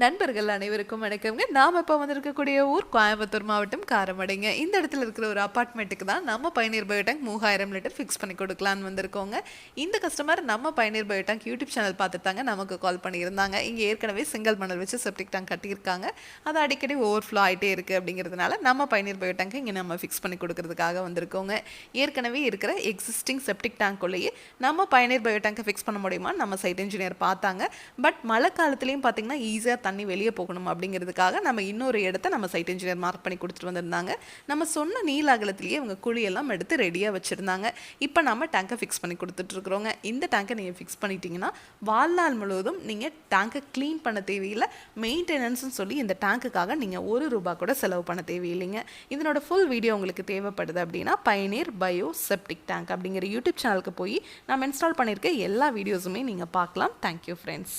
நண்பர்கள் அனைவருக்கும் வணக்கம்ங்க. நாம் இப்போ வந்திருக்கக்கூடிய ஊர் கோயம்புத்தூர் மாவட்டம் காரமடைங்க. இந்த இடத்துல இருக்கிற ஒரு அப்பார்ட்மெண்ட்டுக்கு தான் நம்ம பயனீர் பயோடேங்க் 3000 லிட்டர் ஃபிக்ஸ் பண்ணி கொடுக்கலான்னு வந்திருக்கோங்க. இந்த கஸ்டமர் நம்ம பயனீர் பயோடேங்க் யூடியூப் சேனல் பார்த்துட்டாங்க நமக்கு கால் பண்ணியிருந்தாங்க. இங்கே ஏற்கனவே சிங்கிள் மணல் வச்சு செப்டிக் டேங்க் கட்டியிருக்காங்க. அது அடிக்கடி ஓவர்ஃப்ளோ ஆகிட்டே இருக்குது அப்படிங்கிறதுனால நம்ம பயனீர் பயோடேங்க் இங்கே நம்ம ஃபிக்ஸ் பண்ணி கொடுக்கறதுக்காக வந்திருக்கோங்க. ஏற்கனவே இருக்கிற எக்ஸிஸ்டிங் செப்டிக் டேங்க்குள்ளேயே நம்ம பயனீர் பயோடேங்கை ஃபிக்ஸ் பண்ண முடியுமா நம்ம சைட் இன்ஜினியர் பார்த்தாங்க. பட் மழை காலத்துலேயும் பார்த்தீங்கன்னா ஈஸியாக தண்ணி வெளியே போகணும் அப்படிங்கிறதுக்காக நம்ம இன்னொரு இடத்த நம்ம சைட் இன்ஜினியர் மார்க் பண்ணி கொடுத்துட்டு வந்திருந்தாங்க. நம்ம சொன்ன நீல அகலத்திலேயே இவங்க குழியெல்லாம் எடுத்து ரெடியாக வச்சுருந்தாங்க. இப்போ நம்ம டேங்கை ஃபிக்ஸ் பண்ணி கொடுத்துட்ருக்குறோங்க. இந்த டேங்கை நீங்கள் ஃபிக்ஸ் பண்ணிட்டீங்கன்னா வாழ்நாள் முழுவதும் நீங்கள் டேங்கை க்ளீன் பண்ண தேவையில்லை. மெயின்டெனன்ஸ்னு சொல்லி இந்த டேங்குக்காக நீங்கள் ₹1 கூட செலவு பண்ண தேவையில்லைங்க. இதனோட ஃபுல் வீடியோ உங்களுக்கு தேவைப்படுது அப்படின்னா பயனீர் பயோ செப்டிக் டேங்க் அப்படிங்கிற யூடியூப் சேனலுக்கு போய் நம்ம இன்ஸ்டால் பண்ணியிருக்க எல்லா வீடியோஸுமே நீங்கள் பார்க்கலாம். Thank you friends.